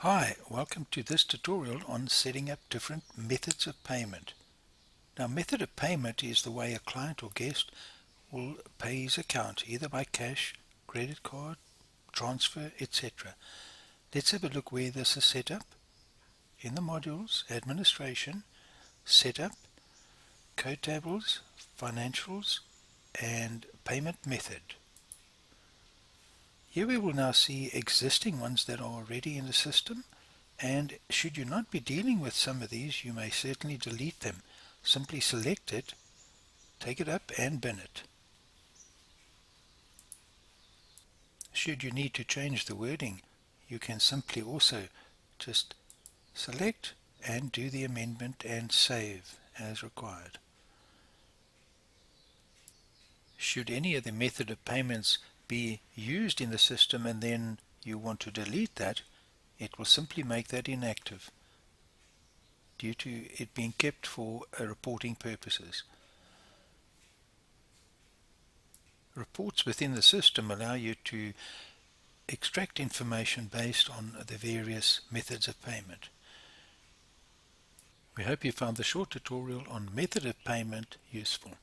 Hi, welcome to this tutorial on setting up different methods of payment. Now, method of payment is the way a client or guest will pay his account, either by cash, credit card, transfer, etc. Let's have a look where this is set up. In the modules, Administration, Setup, Code Tables, Financials, and Payment Method. Here we will now see existing ones that are already in the system, and should you not be dealing with some of these, you may certainly delete them. Simply select it, take it up and bin it. Should you need to change the wording, you can simply also just select and do the amendment and save as required. Should any of the method of payments be used in the system and then you want to delete that, it will simply make that inactive due to it being kept for reporting purposes. Reports within the system allow you to extract information based on the various methods of payment. We hope you found the short tutorial on method of payment useful.